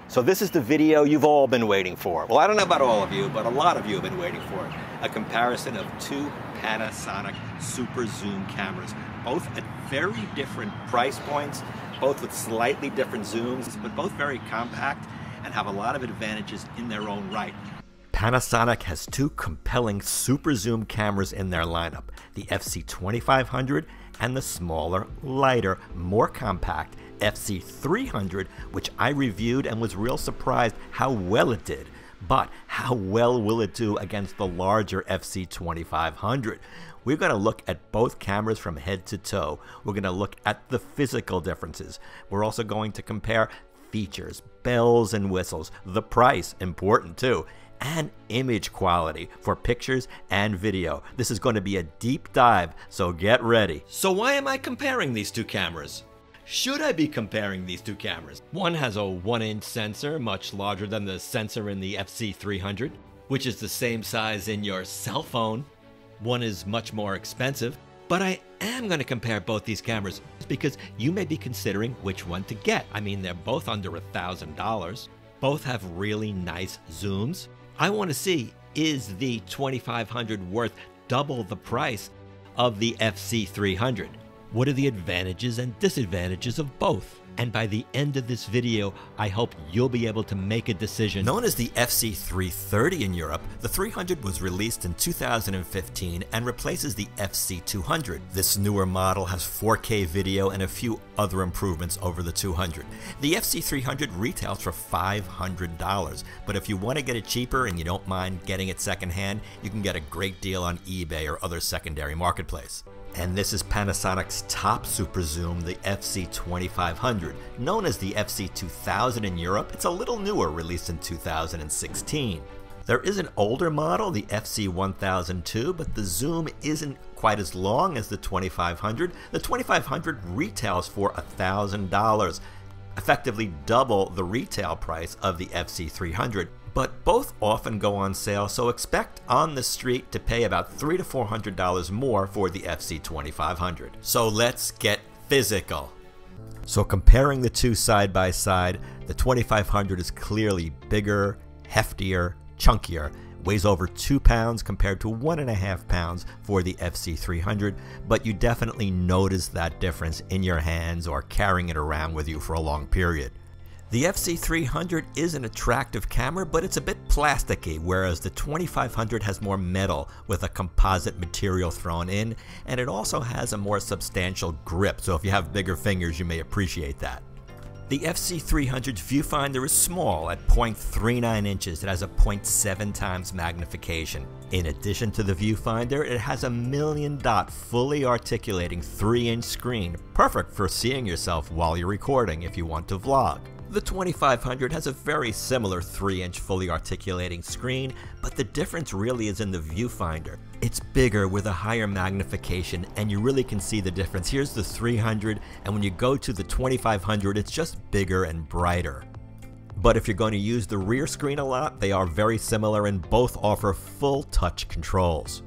So this is the video you've all been waiting for. Well, I don't know about all of you, but a lot of you have been waiting for it. A comparison of two Panasonic Superzoom cameras, both at very different price points, both with slightly different zooms, but both very compact and have a lot of advantages in their own right. Panasonic has two compelling super zoom cameras in their lineup, the FZ2500 and the smaller, lighter, more compact FZ300, which I reviewed and was real surprised how well it did. But how well will it do against the larger FZ2500? We're going to look at both cameras from head to toe. We're going to look at the physical differences. We're also going to compare features, bells and whistles, the price, important too, and image quality for pictures and video. This is going to be a deep dive, so get ready. So why am I comparing these two cameras? Should I be comparing these two cameras? One has a 1-inch sensor, much larger than the sensor in the FZ300, which is the same size in your cell phone. One is much more expensive, but I am going to compare both these cameras because you may be considering which one to get. I mean, they're both under $1,000. Both have really nice zooms. I want to see, is the 2500 worth double the price of the FZ300? What are the advantages and disadvantages of both? And by the end of this video, I hope you'll be able to make a decision. Known as the FZ330 in Europe, the 300 was released in 2015 and replaces the FZ200. This newer model has 4K video and a few other improvements over the 200. The FZ300 retails for $500, but if you want to get it cheaper and you don't mind getting it secondhand, you can get a great deal on eBay or other secondary marketplace. And this is Panasonic's top super zoom, the FZ2500. Known as the FZ2000 in Europe, it's a little newer, released in 2016. There is an older model, the FZ1002, but the zoom isn't quite as long as the 2500. The 2500 retails for $1,000, effectively double the retail price of the FZ300. But both often go on sale, so expect on the street to pay about $300 to $400 more for the FZ2500. So let's get physical. So comparing the two side by side, the 2500 is clearly bigger, heftier, chunkier, weighs over 2 pounds compared to 1.5 pounds for the FZ300, but you definitely notice that difference in your hands or carrying it around with you for a long period. The FZ300 is an attractive camera, but it's a bit plasticky, whereas the 2500 has more metal with a composite material thrown in, and it also has a more substantial grip, so if you have bigger fingers you may appreciate that. The FZ300's viewfinder is small at 0.39 inches. It has a 0.7 times magnification. In addition to the viewfinder, it has a 1,000,000 fully articulating 3-inch screen, perfect for seeing yourself while you're recording if you want to vlog. The 2500 has a very similar 3-inch fully articulating screen, but the difference really is in the viewfinder. It's bigger with a higher magnification and you really can see the difference. Here's the 300, and when you go to the 2500 it's just bigger and brighter. But if you're going to use the rear screen a lot, they are very similar and both offer full touch controls.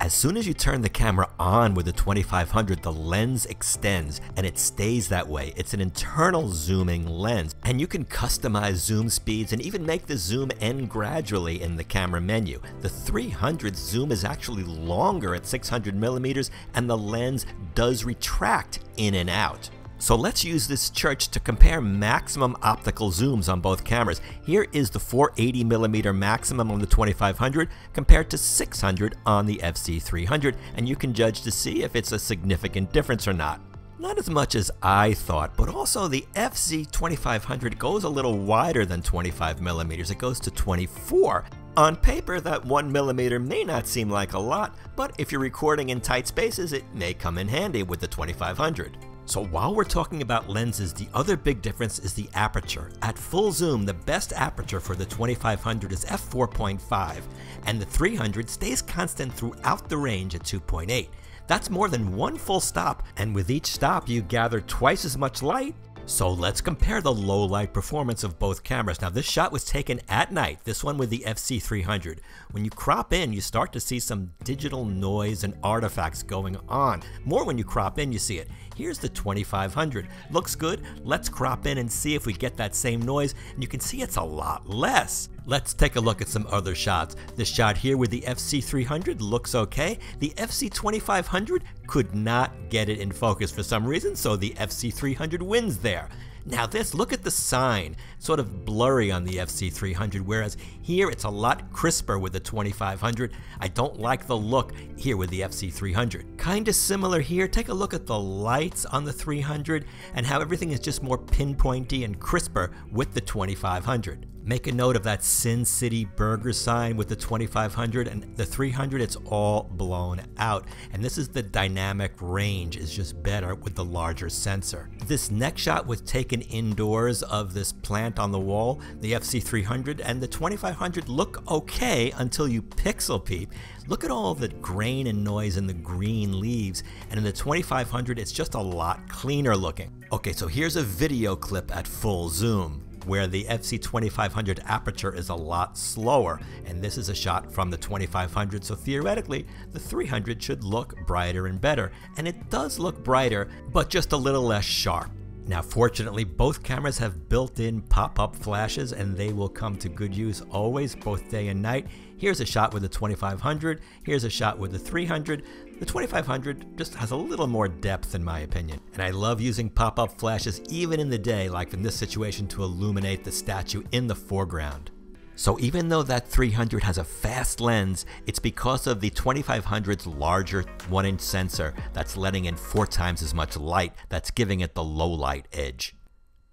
As soon as you turn the camera on with the 2500, the lens extends and it stays that way. It's an internal zooming lens, and you can customize zoom speeds and even make the zoom end gradually in the camera menu. The 300 zoom is actually longer at 600 millimeters and the lens does retract in and out. So let's use this chart to compare maximum optical zooms on both cameras. Here is the 480mm maximum on the 2500 compared to 600 on the FZ300, and you can judge to see if it's a significant difference or not. Not as much as I thought, but also the FZ2500 goes a little wider than 25mm. It goes to 24. On paper, that 1mm may not seem like a lot, but if you're recording in tight spaces, it may come in handy with the 2500. So while we're talking about lenses, the other big difference is the aperture. At full zoom, the best aperture for the 2500 is f4.5, and the 300 stays constant throughout the range at 2.8. That's more than one full stop, and with each stop you gather twice as much light, So let's compare the low light performance of both cameras. Now this shot was taken at night, this one with the FZ300. When you crop in, you start to see some digital noise and artifacts going on. More when you crop in, you see it. Here's the 2500. Looks good. Let's crop in and see if we get that same noise. And you can see it's a lot less. Let's take a look at some other shots. This shot here with the FZ300 looks okay. The FZ2500 could not get it in focus for some reason, so the FZ300 wins there. Now this, look at the sign, sort of blurry on the FZ300, whereas here it's a lot crisper with the 2500. I don't like the look here with the FZ300. Kinda similar here, take a look at the lights on the 300 and how everything is just more pinpointy and crisper with the 2500. Make a note of that Sin City Burger sign with the 2500, and the 300 it's all blown out. And this is the dynamic range is just better with the larger sensor. This next shot was taken indoors of this plant on the wall. The FZ300 and the 2500 look okay until you pixel peep. Look at all the grain and noise in the green leaves, and in the 2500 it's just a lot cleaner looking. Okay, so here's a video clip at full zoom where the FZ2500 aperture is a lot slower, and this is a shot from the 2500, so theoretically the 300 should look brighter and better, and it does look brighter but just a little less sharp. Now fortunately both cameras have built-in pop-up flashes, and they will come to good use always, both day and night. Here's a shot with the 2500, here's a shot with the 300. The 2500 just has a little more depth in my opinion, and I love using pop-up flashes even in the day, like in this situation, to illuminate the statue in the foreground. So even though that 300 has a fast lens, it's because of the 2500's larger 1-inch sensor that's letting in 4 times as much light that's giving it the low light edge.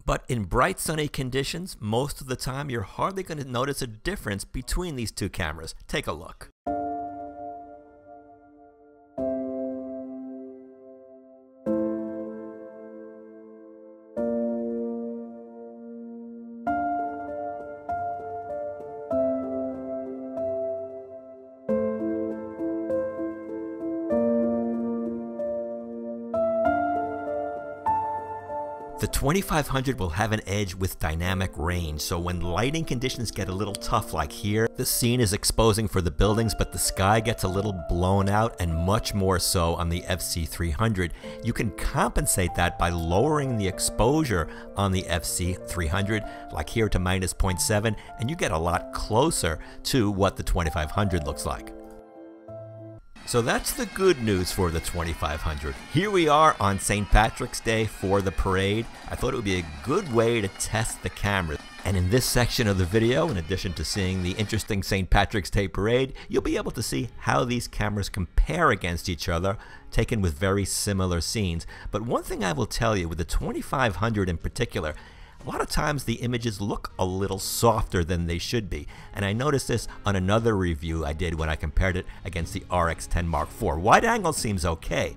But in bright sunny conditions, most of the time you're hardly going to notice a difference between these two cameras. Take a look. The 2500 will have an edge with dynamic range, so when lighting conditions get a little tough like here, the scene is exposing for the buildings but the sky gets a little blown out, and much more so on the FZ300. You can compensate that by lowering the exposure on the FZ300, like here to -0.7, and you get a lot closer to what the 2500 looks like. So that's the good news for the 2500. Here we are on St. Patrick's Day for the parade. I thought it would be a good way to test the camera. And in this section of the video, in addition to seeing the interesting St. Patrick's Day parade, you'll be able to see how these cameras compare against each other, taken with very similar scenes. But one thing I will tell you, with the 2500 in particular, a lot of times the images look a little softer than they should be, and I noticed this on another review I did when I compared it against the RX10 Mark IV. Wide angle seems okay.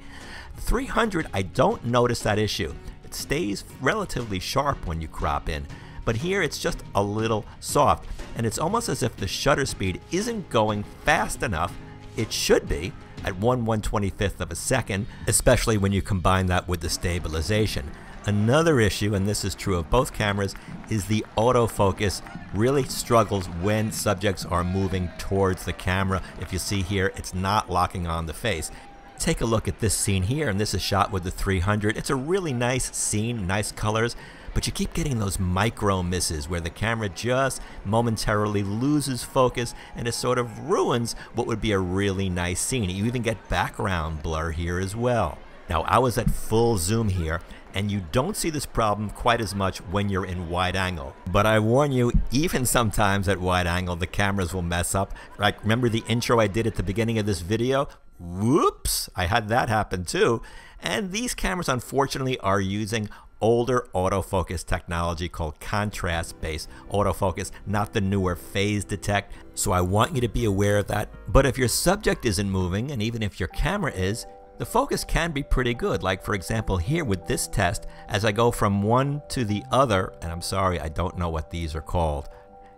The 300, I don't notice that issue. It stays relatively sharp when you crop in, but here it's just a little soft, and it's almost as if the shutter speed isn't going fast enough. It should be at 1/125th of a second, especially when you combine that with the stabilization. Another issue, and this is true of both cameras, is the autofocus really struggles when subjects are moving towards the camera. If you see here, it's not locking on the face. Take a look at this scene here, and this is shot with the 300. It's a really nice scene, nice colors, but you keep getting those micro misses where the camera just momentarily loses focus, and it sort of ruins what would be a really nice scene. You even get background blur here as well. Now, I was at full zoom here, and you don't see this problem quite as much when you're in wide angle. But I warn you, even sometimes at wide angle, the cameras will mess up. Like, remember the intro I did at the beginning of this video? Whoops, I had that happen too. And these cameras, unfortunately, are using older autofocus technology called contrast-based autofocus, not the newer phase detect. So I want you to be aware of that. But if your subject isn't moving, and even if your camera is, the focus can be pretty good. Like for example here with this test, as I go from one to the other, and I'm sorry, I don't know what these are called.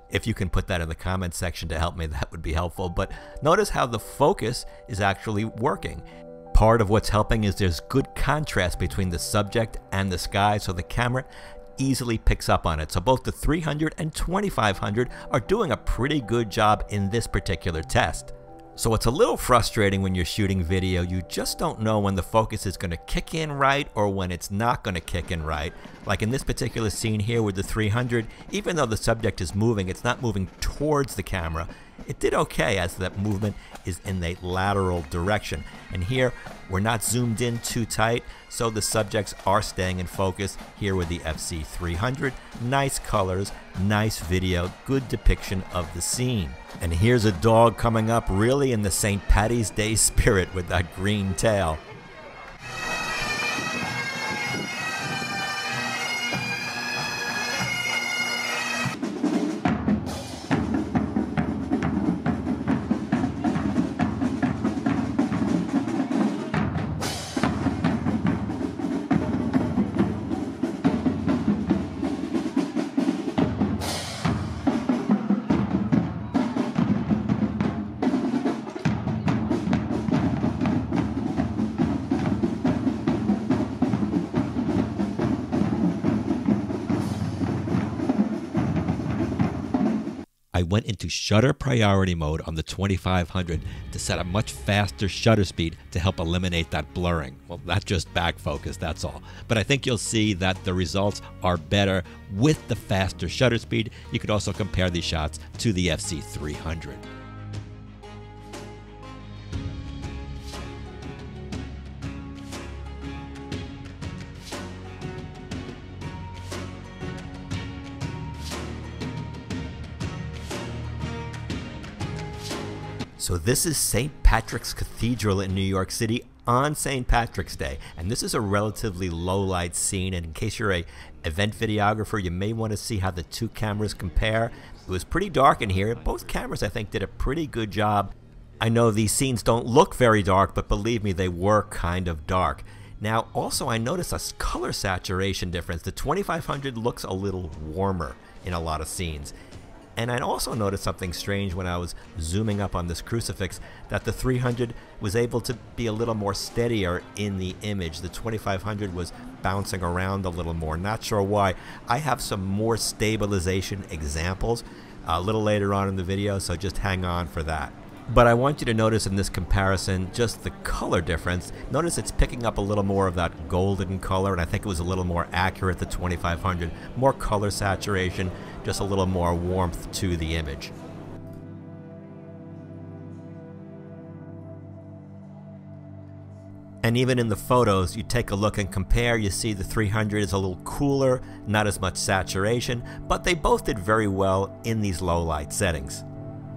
If you can put that in the comment section to help me, that would be helpful. But notice how the focus is actually working. part of what's helping is there's good contrast between the subject and the sky, so the camera easily picks up on it. So both the 300 and 2500 are doing a pretty good job in this particular test. So it's a little frustrating when you're shooting video. You just don't know when the focus is going to kick in right or when it's not going to kick in right. Like in this particular scene here with the 300, even though the subject is moving, it's not moving towards the camera. It did okay as that movement is in the lateral direction. And here, we're not zoomed in too tight, so the subjects are staying in focus here with the FZ300. Nice colors, nice video, good depiction of the scene. And here's a dog coming up really in the St. Paddy's Day spirit with that green tail. I went into shutter priority mode on the 2500 to set a much faster shutter speed to help eliminate that blurring. Well, not just back focus, that's all. But I think you'll see that the results are better with the faster shutter speed. You could also compare these shots to the FZ300. So this is St. Patrick's Cathedral in New York City on St. Patrick's Day, and this is a relatively low light scene, and in case you're a event videographer, you may want to see how the two cameras compare. It was pretty dark in here. Both cameras, I think, did a pretty good job. I know these scenes don't look very dark, but believe me, they were kind of dark. Now, also, I noticed a color saturation difference. The 2500 looks a little warmer in a lot of scenes. And I also noticed something strange when I was zooming up on this crucifix, that the 300 was able to be a little more steadier in the image. The 2500 was bouncing around a little more. Not sure why. I have some more stabilization examples a little later on in the video, so just hang on for that. But I want you to notice in this comparison just the color difference. Notice it's picking up a little more of that golden color, and I think it was a little more accurate, the 2500. More color saturation, just a little more warmth to the image. And even in the photos, you take a look and compare, you see the 300 is a little cooler, not as much saturation, but they both did very well in these low light settings.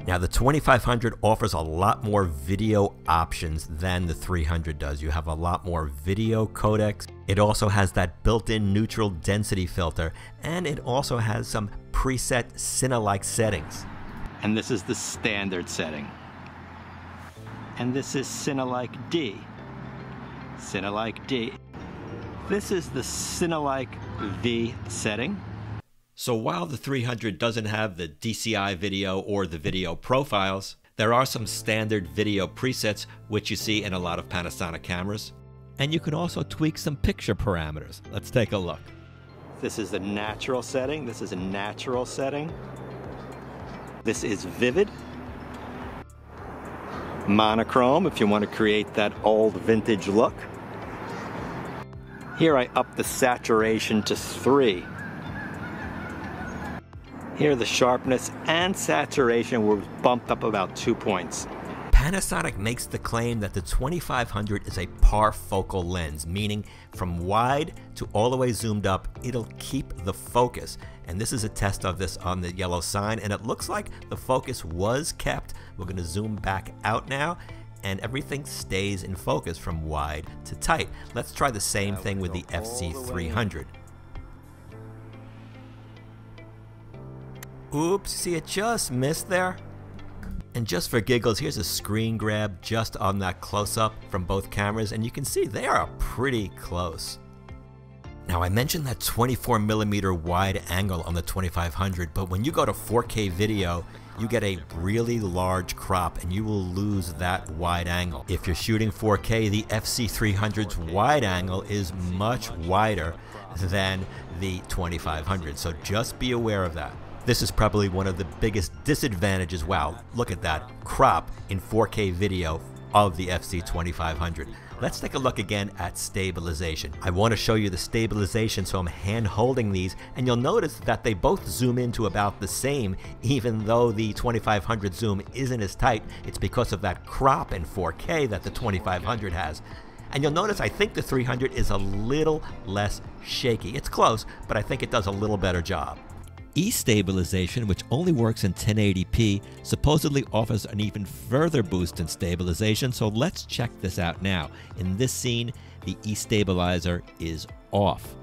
Now the 2500 offers a lot more video options than the 300 does. You have a lot more video codecs. It also has that built-in neutral density filter, and it also has some preset Cine-like settings. And this is the standard setting. And this is Cine-like D. Cine-like D. This is the Cine-like V setting. So while the 300 doesn't have the DCI video or the video profiles, there are some standard video presets which you see in a lot of Panasonic cameras. And you can also tweak some picture parameters. Let's take a look. This is the natural setting. This is a natural setting. This is vivid. Monochrome if you want to create that old vintage look. Here I up the saturation to 3. Here the sharpness and saturation were bumped up about 2 points. Panasonic makes the claim that the 2500 is a parfocal lens, meaning from wide to all the way zoomed up, it'll keep the focus. And this is a test of this on the yellow sign, and it looks like the focus was kept. We're going to zoom back out now, and everything stays in focus from wide to tight. Let's try the same thing with the FZ300. Oops, see, it just missed there. And just for giggles, here's a screen grab just on that close-up from both cameras, and you can see they are pretty close. Now I mentioned that 24mm wide angle on the 2500, but when you go to 4K video, you get a really large crop and you will lose that wide angle. If you're shooting 4K, the FZ300's wide angle is much wider than the 2500, so just be aware of that. This is probably one of the biggest disadvantages. Wow, look at that crop in 4K video of the FZ2500. Let's take a look again at stabilization. I want to show you the stabilization, so I'm hand holding these, and you'll notice that they both zoom into about the same, even though the 2500 zoom isn't as tight. It's because of that crop in 4K that the 2500 has. And you'll notice I think the 300 is a little less shaky. It's close, but I think it does a little better job. E-stabilization, which only works in 1080p, supposedly offers an even further boost in stabilization, so let's check this out now. In this scene, the E-stabilizer is off.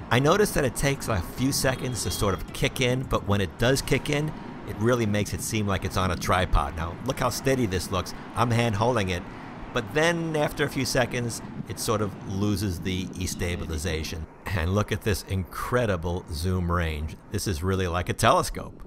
I noticed that it takes a few seconds to sort of kick in, but when it does kick in, it really makes it seem like it's on a tripod. Now, look how steady this looks. I'm hand holding it, but then after a few seconds, it sort of loses the E-stabilization. And look at this incredible zoom range. This is really like a telescope.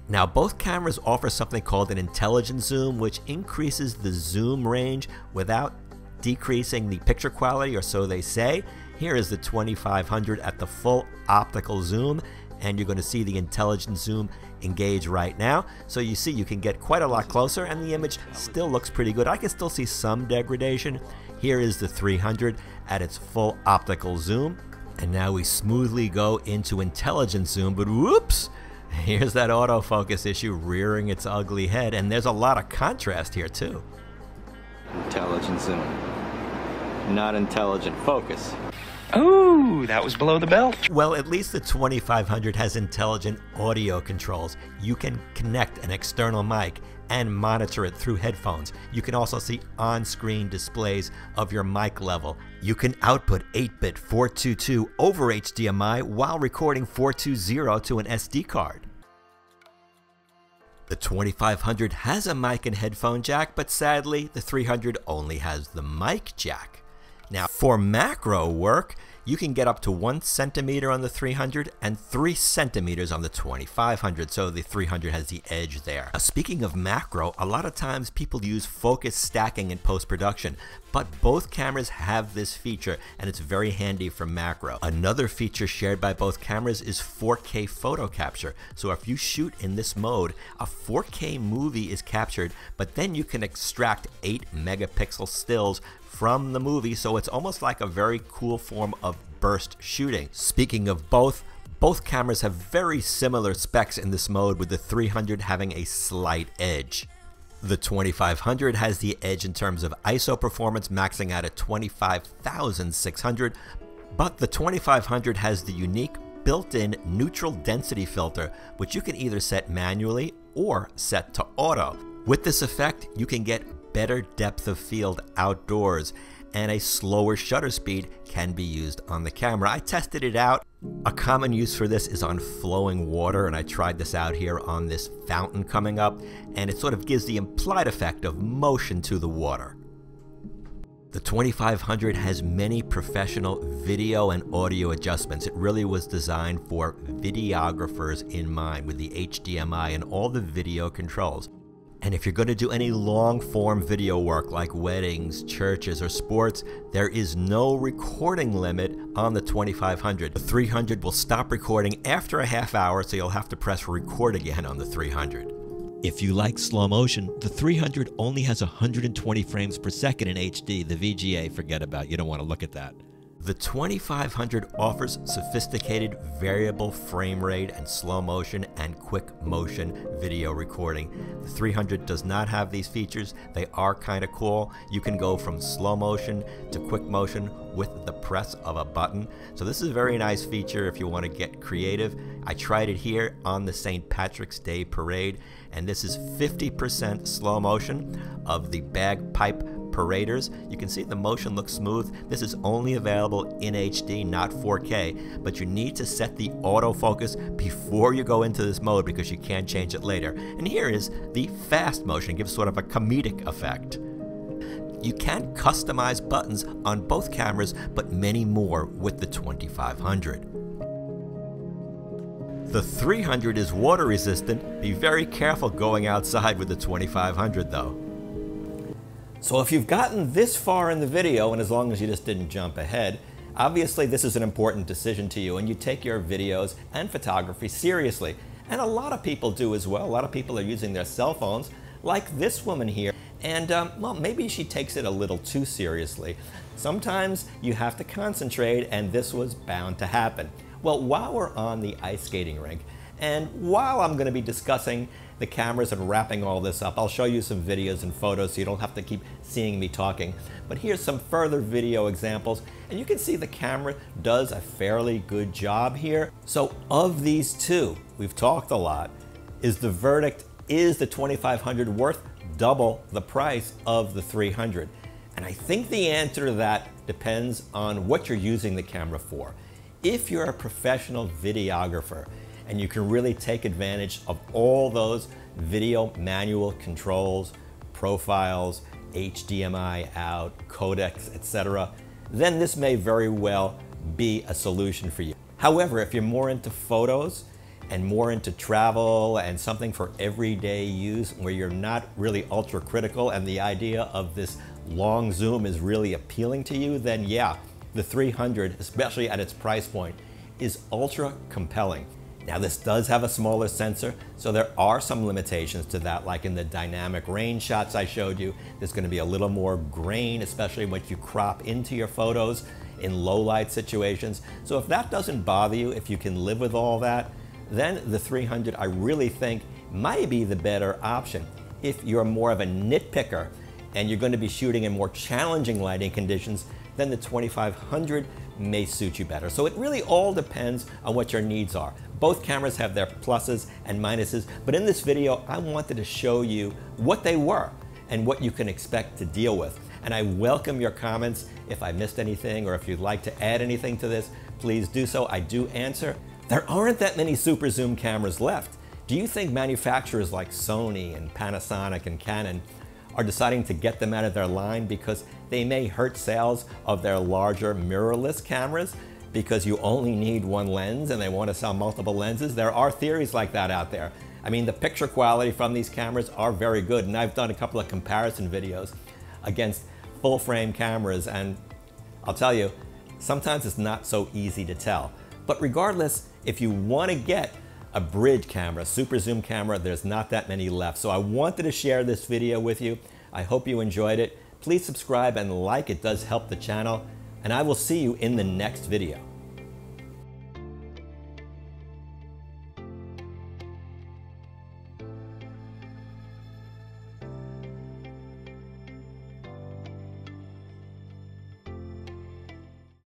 Now, both cameras offer something called an intelligent zoom, which increases the zoom range without decreasing the picture quality, or so they say. Here is the 2500 at the full optical zoom, and you're going to see the intelligent zoom engage right now. So you see you can get quite a lot closer, and the image still looks pretty good. I can still see some degradation. Here is the 300 at its full optical zoom, and now we smoothly go into intelligent zoom, but whoops, here's that autofocus issue rearing its ugly head, and there's a lot of contrast here too. Intelligent zoom, not intelligent focus. Ooh, that was below the belt. Well, at least the 2500 has intelligent audio controls. You can connect an external mic and monitor it through headphones. You can also see on-screen displays of your mic level. You can output 8-bit 422 over HDMI while recording 420 to an SD card. The 2500 has a mic and headphone jack, but sadly, the 300 only has the mic jack. Now, for macro work, you can get up to 1 centimeter on the 300 and 3 centimeters on the 2500, so the 300 has the edge there. Now, speaking of macro, a lot of times people use focus stacking in post-production, but both cameras have this feature, and it's very handy for macro. Another feature shared by both cameras is 4K photo capture. So if you shoot in this mode, a 4K movie is captured, but then you can extract 8 megapixel stills from the movie, so it's almost like a very cool form of burst shooting. Speaking of both cameras have very similar specs in this mode, with the 300 having a slight edge. The 2500 has the edge in terms of ISO performance, maxing out at 25,600, but the 2500 has the unique built-in neutral density filter, which you can either set manually or set to auto. With this effect, you can get better depth of field outdoors, and a slower shutter speed can be used on the camera. I tested it out. A common use for this is on flowing water, and I tried this out here on this fountain coming up, and it sort of gives the implied effect of motion to the water. The 2500 has many professional video and audio adjustments. It really was designed for videographers in mind, with the HDMI and all the video controls. And if you're going to do any long-form video work like weddings, churches, or sports, there is no recording limit on the 2500. The 300 will stop recording after a half hour, so you'll have to press record again on the 300. If you like slow motion, the 300 only has 120 frames per second in HD. The VGA, forget about, you don't want to look at that. The 2500 offers sophisticated variable frame rate and slow motion and quick motion video recording. The 300 does not have these features. They are kind of cool. You can go from slow motion to quick motion with the press of a button. So this is a very nice feature if you want to get creative. I tried it here on the St. Patrick's Day parade, and this is 50% slow motion of the bagpipe paraders. You can see the motion looks smooth. This is only available in HD, not 4K, but you need to set the autofocus before you go into this mode because you can't change it later. And here is the fast motion. It gives sort of a comedic effect. You can customize buttons on both cameras, but many more with the 2500. The 300 is water resistant. Be very careful going outside with the 2500 though. So if you've gotten this far in the video, and as long as you just didn't jump ahead, obviously this is an important decision to you and you take your videos and photography seriously. And a lot of people do as well. A lot of people are using their cell phones, like this woman here. And well, maybe she takes it a little too seriously. Sometimes you have to concentrate, and this was bound to happen. Well, while we're on the ice skating rink, and while I'm going to be discussing the cameras and wrapping all this up, I'll show you some videos and photos so you don't have to keep seeing me talking. But here's some further video examples, and you can see the camera does a fairly good job here. So of these two, we've talked a lot. Is the verdict, is the 2500 worth double the price of the 300? And I think the answer to that depends on what you're using the camera for. If you're a professional videographer and you can really take advantage of all those video manual controls, profiles, HDMI out, codecs, etc., then this may very well be a solution for you. However, if you're more into photos and more into travel and something for everyday use where you're not really ultra critical and the idea of this long zoom is really appealing to you, then yeah, the 300, especially at its price point, is ultra compelling. Now this does have a smaller sensor, so there are some limitations to that, like in the dynamic range shots I showed you. There's going to be a little more grain, especially when you crop into your photos in low light situations. So if that doesn't bother you, if you can live with all that, then the 300 I really think might be the better option. If you're more of a nitpicker and you're going to be shooting in more challenging lighting conditions, then the 2500 may suit you better. So it really all depends on what your needs are. Both cameras have their pluses and minuses, but in this video I wanted to show you what they were and what you can expect to deal with. And I welcome your comments. If I missed anything or if you'd like to add anything to this, please do so. I do answer. There aren't that many super zoom cameras left. Do you think manufacturers like Sony and Panasonic and Canon are deciding to get them out of their line because they may hurt sales of their larger mirrorless cameras because you only need one lens and they want to sell multiple lenses? There are theories like that out there. I mean, the picture quality from these cameras are very good, and I've done a couple of comparison videos against full frame cameras, and I'll tell you, sometimes it's not so easy to tell. But regardless, if you want to get a bridge camera, super zoom camera, there's not that many left. So I wanted to share this video with you. I hope you enjoyed it. Please subscribe and like, it does help the channel. And I will see you in the next video.